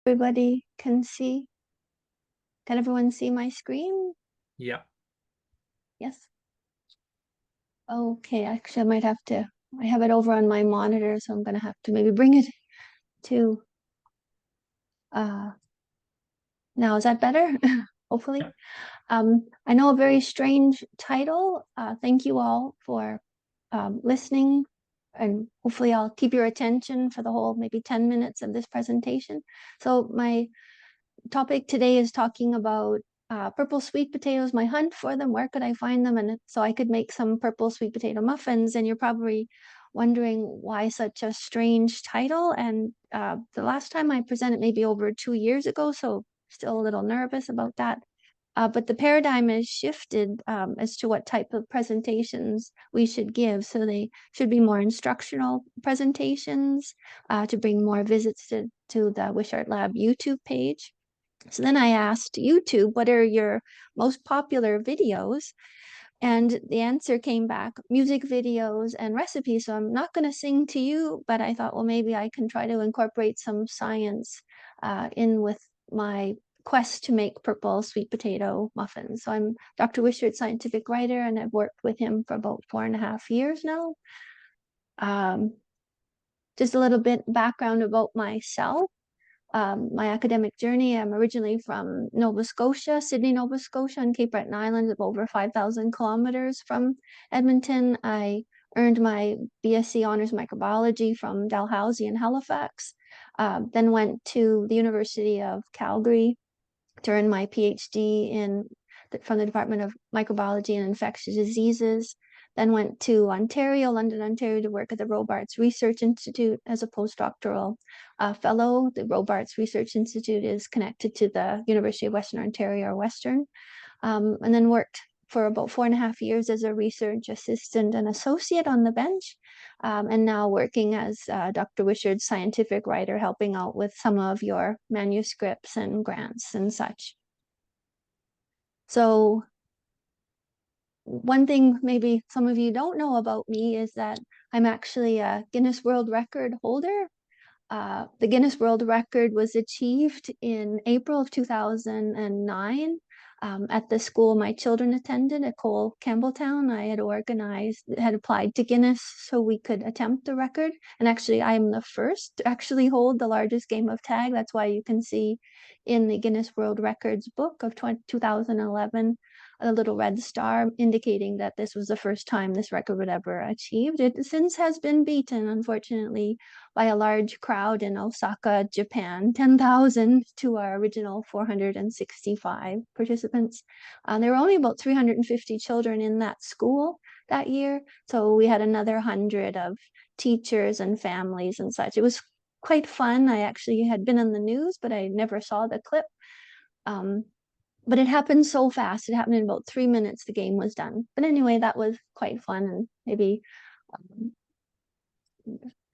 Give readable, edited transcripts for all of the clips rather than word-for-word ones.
Everybody can see. Can everyone see my screen? Yeah. Yes. Okay, actually I might have to, I have it over on my monitor, so I'm gonna have to maybe bring it to uh now. Is that better? Hopefully. Yeah. I know a very strange title. Thank you all for listening, and hopefully I'll keep your attention for the whole maybe 10 minutes of this presentation. So my topic today is talking about purple sweet potatoes, my hunt for them, where could I find them? And so I could make some purple sweet potato muffins. And you're probably wondering why such a strange title. And the last time I presented maybe over 2 years ago, so still a little nervous about that. But the paradigm has shifted as to what type of presentations we should give. So they should be more instructional presentations to bring more visits to the Wishart Lab YouTube page. So then I asked YouTube, what are your most popular videos? And the answer came back, music videos and recipes. So I'm not going to sing to you, but I thought, well, maybe I can try to incorporate some science in with my quest to make purple sweet potato muffins. So I'm Dr. Wishart's scientific writer, and I've worked with him for about 4.5 years now. Um, just a little bit background about myself. My academic journey. I'm originally from Nova Scotia, Sydney, Nova Scotia, on Cape Breton Island, over 5,000 kilometers from Edmonton. I earned my BSc Honors Microbiology from Dalhousie in Halifax, then went to the University of Calgary to earn my PhD from the Department of Microbiology and Infectious Diseases. Then went to London, Ontario, to work at the Robarts Research Institute as a postdoctoral fellow. The Robarts Research Institute is connected to the University of Western Ontario, or Western, and then worked for about 4.5 years as a research assistant and associate on the bench, and now working as Dr. Wishart's scientific writer, helping out with some of your manuscripts and grants and such. So one thing maybe some of you don't know about me is that I'm actually a Guinness World Record holder. The Guinness World Record was achieved in April of 2009 at the school my children attended at Cole Campbelltown. I had applied to Guinness so we could attempt the record. And actually, I'm the first to actually hold the largest game of tag. That's why you can see in the Guinness World Records book of 2011 a little red star indicating that this was the first time this record would ever achieved. It since has been beaten, unfortunately, by a large crowd in Osaka, Japan, 10,000 to our original 465 participants. There were only about 350 children in that school that year, so we had another 100 of teachers and families and such. It was quite fun. I actually had been in the news, but I never saw the clip. But it happened so fast. It happened in about 3 minutes. The game was done. But anyway, that was quite fun, and maybe um,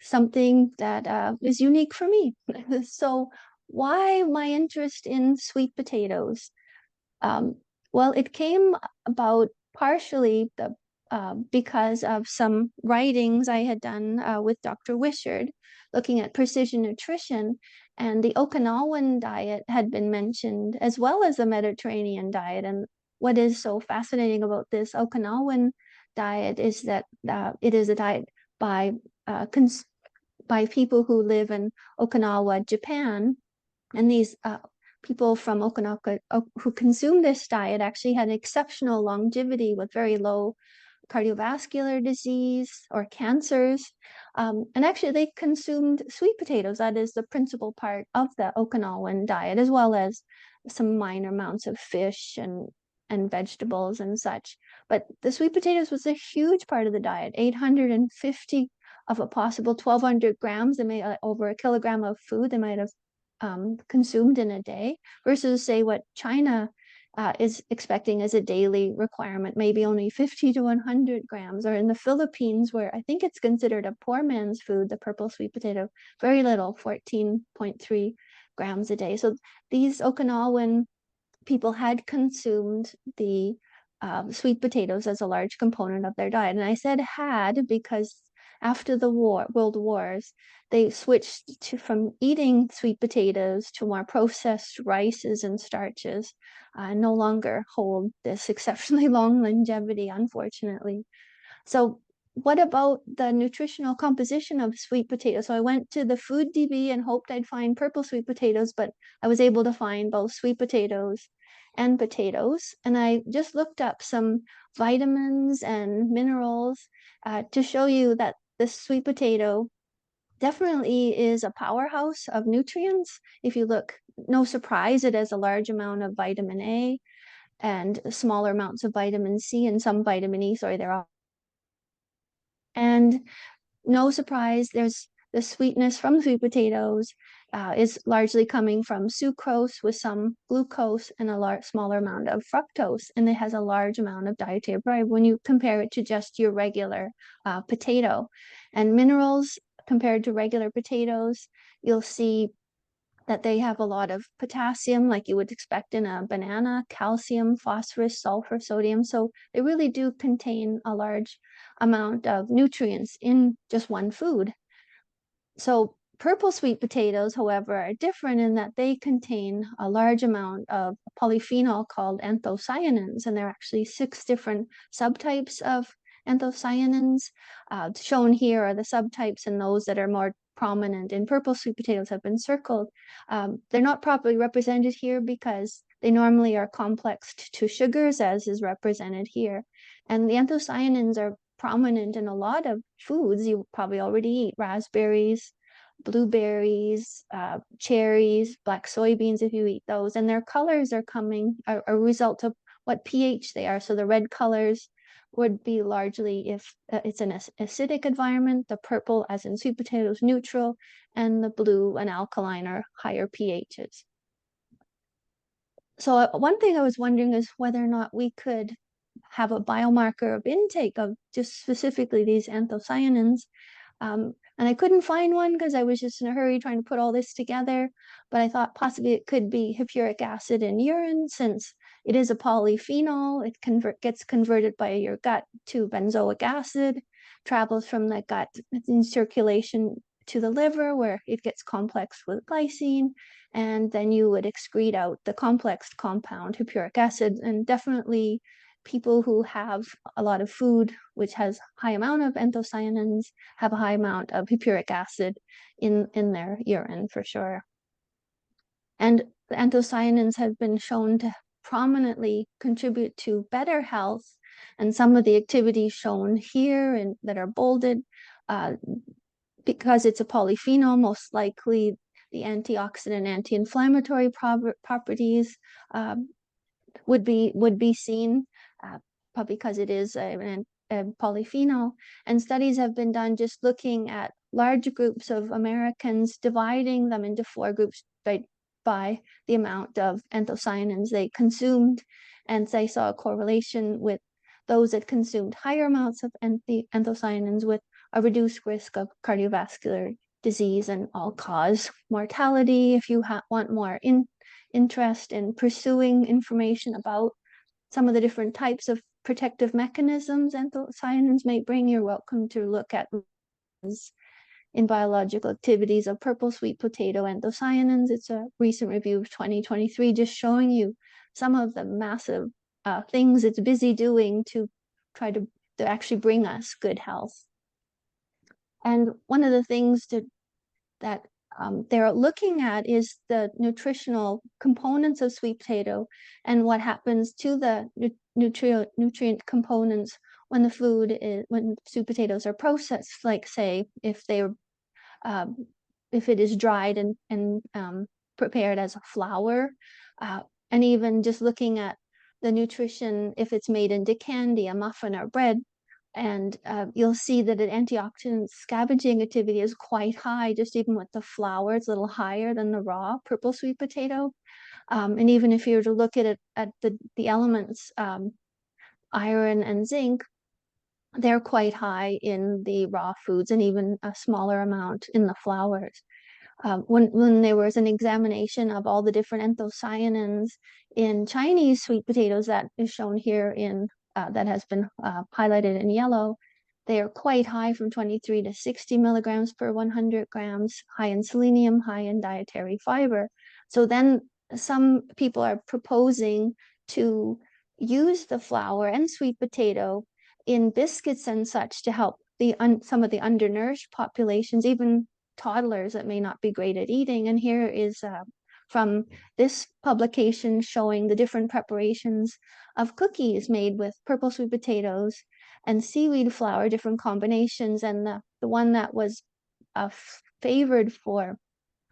something that is unique for me. So why my interest in sweet potatoes? Well, it came about partially because of some writings I had done with Dr. Wishart looking at precision nutrition, and the Okinawan diet had been mentioned as well as the Mediterranean diet. And what is so fascinating about this Okinawan diet is that it is a diet by by people who live in Okinawa, Japan, and these people from Okinawa who consume this diet actually had exceptional longevity with very low cardiovascular disease or cancers. And actually, they consumed sweet potatoes. That is the principal part of the Okinawan diet, as well as some minor amounts of fish and vegetables and such. But the sweet potatoes was a huge part of the diet, 850 of a possible 1,200 grams. They made over a kilogram of food they might have consumed in a day, versus say what China is expecting as a daily requirement, maybe only 50 to 100 grams, or in the Philippines, where I think it's considered a poor man's food, the purple sweet potato, very little, 14.3 grams a day. So these Okinawan people had consumed the sweet potatoes as a large component of their diet. And I said had because after the World Wars, they switched from eating sweet potatoes to more processed rices and starches, no longer hold this exceptionally long longevity, unfortunately. So what about the nutritional composition of sweet potatoes? So I went to the Food DB and hoped I'd find purple sweet potatoes, but I was able to find both sweet potatoes and potatoes. And I just looked up some vitamins and minerals to show you that the sweet potato definitely is a powerhouse of nutrients. If you look, no surprise, it has a large amount of vitamin A and smaller amounts of vitamin C and some vitamin E. Sorry, they're all. And no surprise, there's the sweetness from sweet potatoes is largely coming from sucrose with some glucose and a smaller amount of fructose, and it has a large amount of dietary fiber when you compare it to just your regular potato. And minerals compared to regular potatoes, you'll see that they have a lot of potassium, like you would expect in a banana, calcium, phosphorus, sulfur, sodium. So they really do contain a large amount of nutrients in just one food. So purple sweet potatoes, however, are different in that they contain a large amount of polyphenol called anthocyanins, and there are actually 6 different subtypes of anthocyanins. Shown here are the subtypes, and those that are more prominent in purple sweet potatoes have been circled. They're not properly represented here because they normally are complexed to sugars, as is represented here. And the anthocyanins are prominent in a lot of foods you probably already eat: raspberries, blueberries, cherries, black soybeans if you eat those. And their colors are a result of what pH they are. So the red colors would be largely if it's an acidic environment, the purple, as in sweet potatoes, neutral, and the blue and alkaline or higher pHs. So one thing I was wondering is whether or not we could have a biomarker of intake of just specifically these anthocyanins. And I couldn't find one because I was just in a hurry trying to put all this together. But I thought possibly it could be hippuric acid in urine, since it is a polyphenol. It gets converted by your gut to benzoic acid, travels from the gut in circulation to the liver, where it gets complexed with glycine, and then you would excrete out the complex compound hippuric acid. And definitely people who have a lot of food which has high amount of anthocyanins have a high amount of hippuric acid in their urine for sure. And the anthocyanins have been shown to prominently contribute to better health, and some of the activities shown here and that are bolded, because it's a polyphenol, most likely the antioxidant, anti-inflammatory properties would be seen, because it is a polyphenol. And studies have been done just looking at large groups of Americans, dividing them into 4 groups by the amount of anthocyanins they consumed, and they saw a correlation with those that consumed higher amounts of anthocyanins with a reduced risk of cardiovascular disease and all-cause mortality. If you want more interest in pursuing information about some of the different types of protective mechanisms anthocyanins may bring, you're welcome to look at in biological activities of purple sweet potato anthocyanins. It's a recent review of 2023, just showing you some of the massive things it's busy doing to try to actually bring us good health. And one of the things that they're looking at is the nutritional components of sweet potato and what happens to the nutrient components when when sweet potatoes are processed. Like, say, if it is dried and prepared as a flour, and even just looking at the nutrition if it's made into candy, a muffin, or bread. And you'll see that an antioxidant scavenging activity is quite high, just even with the flour. It's a little higher than the raw purple sweet potato. And even if you were to look at it at the elements, iron and zinc, they're quite high in the raw foods, and even a smaller amount in the flours. When there was an examination of all the different anthocyanins in Chinese sweet potatoes, that is shown here in that has been highlighted in yellow, They are quite high, from 23 to 60 milligrams per 100 grams, high in selenium, high in dietary fiber. So then some people are proposing to use the flour and sweet potato in biscuits and such to help some of the undernourished populations, even toddlers that may not be great at eating. And here is from this publication showing the different preparations of cookies made with purple sweet potatoes and seaweed flour, different combinations. And the one that was favored for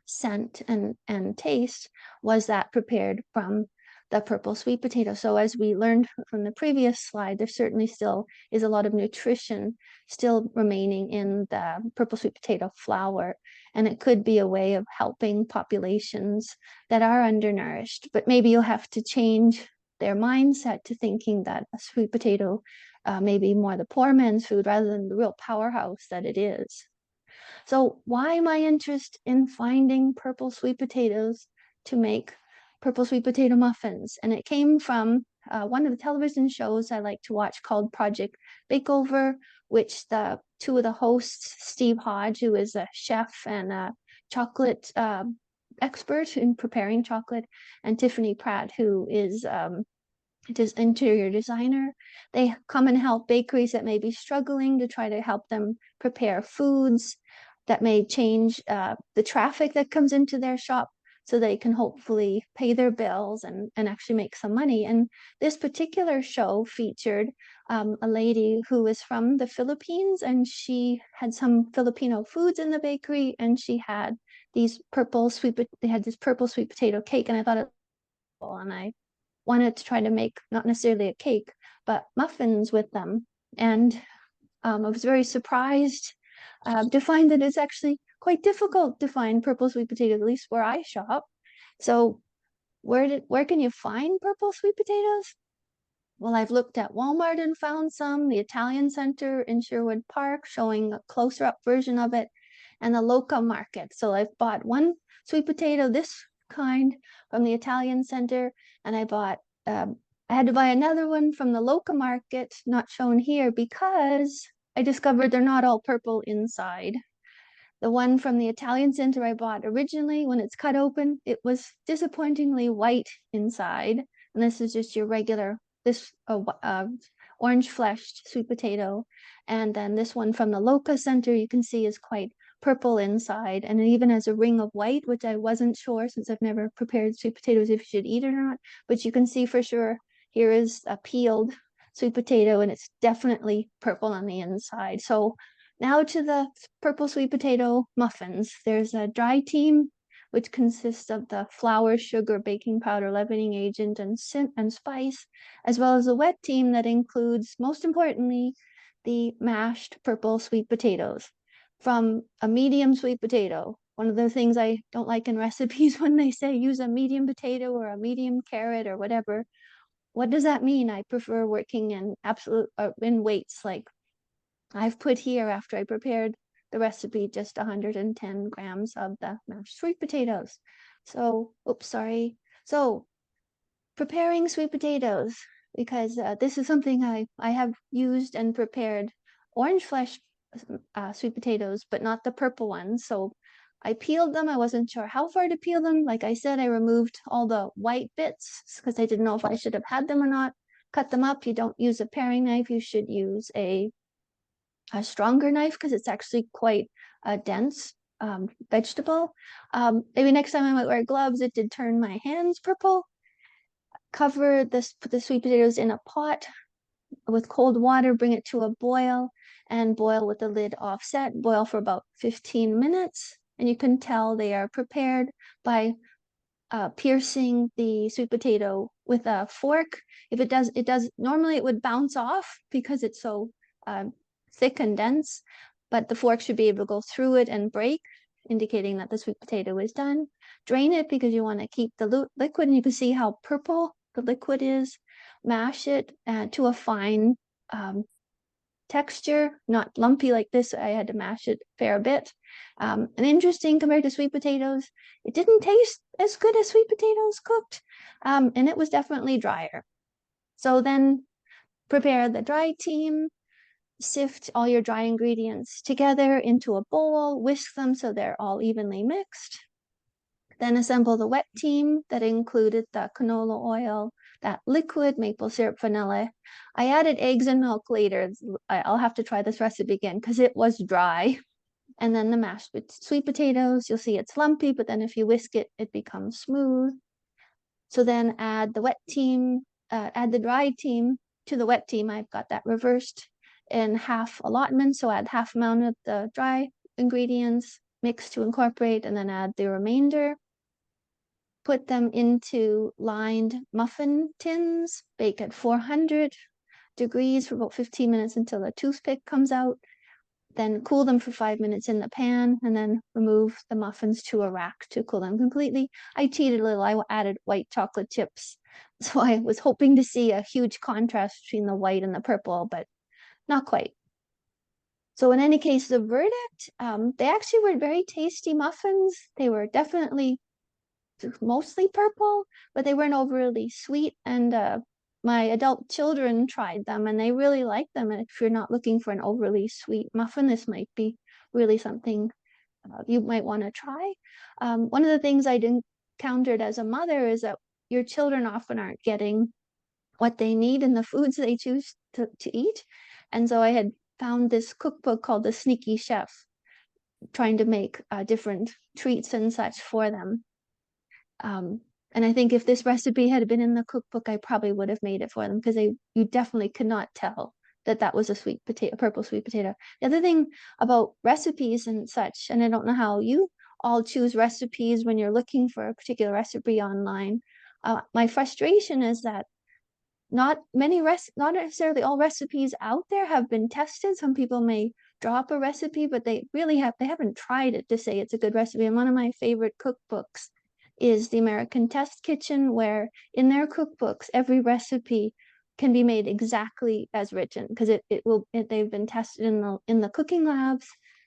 scent and taste was that prepared from the purple sweet potato. So as we learned from the previous slide, there certainly still is a lot of nutrition still remaining in the purple sweet potato flour. And it could be a way of helping populations that are undernourished, but maybe you'll have to change their mindset to thinking that a sweet potato may be more the poor man's food rather than the real powerhouse that it is. So why my interest in finding purple sweet potatoes to make purple sweet potato muffins? And it came from one of the television shows I like to watch called Project Bakeover, which the two of the hosts, Steve Hodge, who is a chef and a chocolate expert in preparing chocolate, and Tiffany Pratt, who is interior designer. They come and help bakeries that may be struggling to try to help them prepare foods that may change the traffic that comes into their shop so they can hopefully pay their bills and actually make some money. And this particular show featured a lady who was from the Philippines, and she had some Filipino foods in the bakery, and she had these they had this purple sweet potato cake, and I thought it was cool, and I wanted to try to make not necessarily a cake, but muffins with them. And I was very surprised to find that it's actually quite difficult to find purple sweet potatoes, at least where I shop. So where can you find purple sweet potatoes? Well, I've looked at Walmart and found some, the Italian Center in Sherwood Park showing a closer up version of it, and the local market. So I've bought one sweet potato, this kind, from the Italian Center, and I had to buy another one from the local market, not shown here, because I discovered they're not all purple inside. The one from the Italian Center I bought originally, when it's cut open, it was disappointingly white inside. And this is just your regular, orange fleshed sweet potato. And then this one from the Loca Center, you can see is quite purple inside. And it even has a ring of white, which I wasn't sure, since I've never prepared sweet potatoes, if you should eat it or not. But you can see for sure, here is a peeled sweet potato, and it's definitely purple on the inside. So now to the purple sweet potato muffins. There's a dry team, which consists of the flour, sugar, baking powder, leavening agent, and spice, as well as a wet team that includes, most importantly, the mashed purple sweet potatoes from a medium sweet potato. One of the things I don't like in recipes when they say use a medium potato or a medium carrot or whatever. What does that mean? I prefer working in in weights, like I've put here, after I prepared the recipe, just 110 grams of the mashed sweet potatoes. So, oops, sorry. So preparing sweet potatoes, because this is something I have used and prepared orange flesh sweet potatoes, but not the purple ones. So I peeled them. I wasn't sure how far to peel them. Like I said, I removed all the white bits because I didn't know if I should have had them or not. Cut them up. You don't use a paring knife. You should use a stronger knife because it's actually quite a dense vegetable. Maybe next time I might wear gloves. It did turn my hands purple. Cover put the sweet potatoes in a pot with cold water, bring it to a boil, and boil with the lid offset. Boil for about 15 minutes, and you can tell they are prepared by piercing the sweet potato with a fork. If it does, normally it would bounce off because it's so thick and dense, but the fork should be able to go through it and break, indicating that the sweet potato is done. Drain it because you want to keep the liquid, and you can see how purple the liquid is. Mash it to a fine texture, not lumpy like this. I had to mash it a fair bit. And interesting, compared to sweet potatoes, it didn't taste as good as sweet potatoes cooked, and it was definitely drier. So then prepare the dry team. Sift all your dry ingredients together into a bowl, whisk them so they're all evenly mixed. Then assemble the wet team that included the canola oil, that liquid, maple syrup, vanilla. I added eggs and milk later. I'll have to try this recipe again because it was dry. And then the mashed sweet potatoes, you'll see it's lumpy, but then if you whisk it, it becomes smooth. So then add the wet team, add the dry team to the wet team. I've got that reversed in half allotment. So add half amount of the dry ingredients, mix to incorporate, and then add the remainder. Put them into lined muffin tins, bake at 400 degrees for about 15 minutes until the toothpick comes out. Then cool them for 5 minutes in the pan, and then remove the muffins to a rack to cool them completely. I cheated a little. I added white chocolate chips. So I was hoping to see a huge contrast between the white and the purple, but not quite. So in any case, the verdict, they actually were very tasty muffins. They were definitely mostly purple, but they weren't overly sweet. And my adult children tried them and they really liked them. And if you're not looking for an overly sweet muffin, this might be really something you might want to try. One of the things I encountered as a mother is that your children often aren't getting what they need in the foods they choose to eat. And so I had found this cookbook called The Sneaky Chef, trying to make different treats and such for them. And I think if this recipe had been in the cookbook, I probably would have made it for them because you definitely could not tell that that was a sweet potato, purple sweet potato. The other thing about recipes and such, and I don't know how you all choose recipes when you're looking for a particular recipe online. My frustration is that not necessarily all recipes out there have been tested. Some people may drop a recipe, but they haven't tried it to say it's a good recipe. And one of my favorite cookbooks is the American Test Kitchen, where in their cookbooks every recipe can be made exactly as written because they've been tested in the cooking labs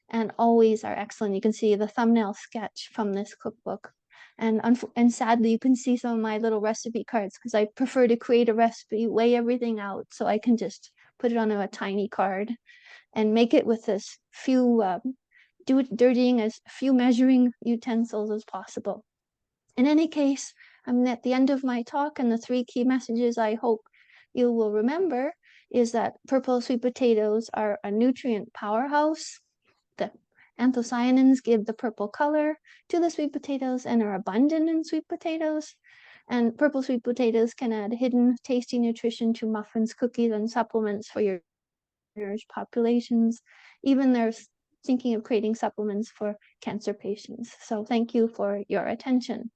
and always are excellent. You can see the thumbnail sketch from this cookbook. And sadly, you can see some of my little recipe cards because I prefer to create a recipe, weigh everything out so I can just put it on a tiny card and make it with as few dirtying as few measuring utensils as possible. In any case, I'm at the end of my talk, and the 3 key messages I hope you will remember is that purple sweet potatoes are a nutrient powerhouse. The anthocyanins give the purple color to the sweet potatoes and are abundant in sweet potatoes. And purple sweet potatoes can add hidden tasty nutrition to muffins, cookies, and supplements for your nourished populations. Even there's thinking of creating supplements for cancer patients. So thank you for your attention.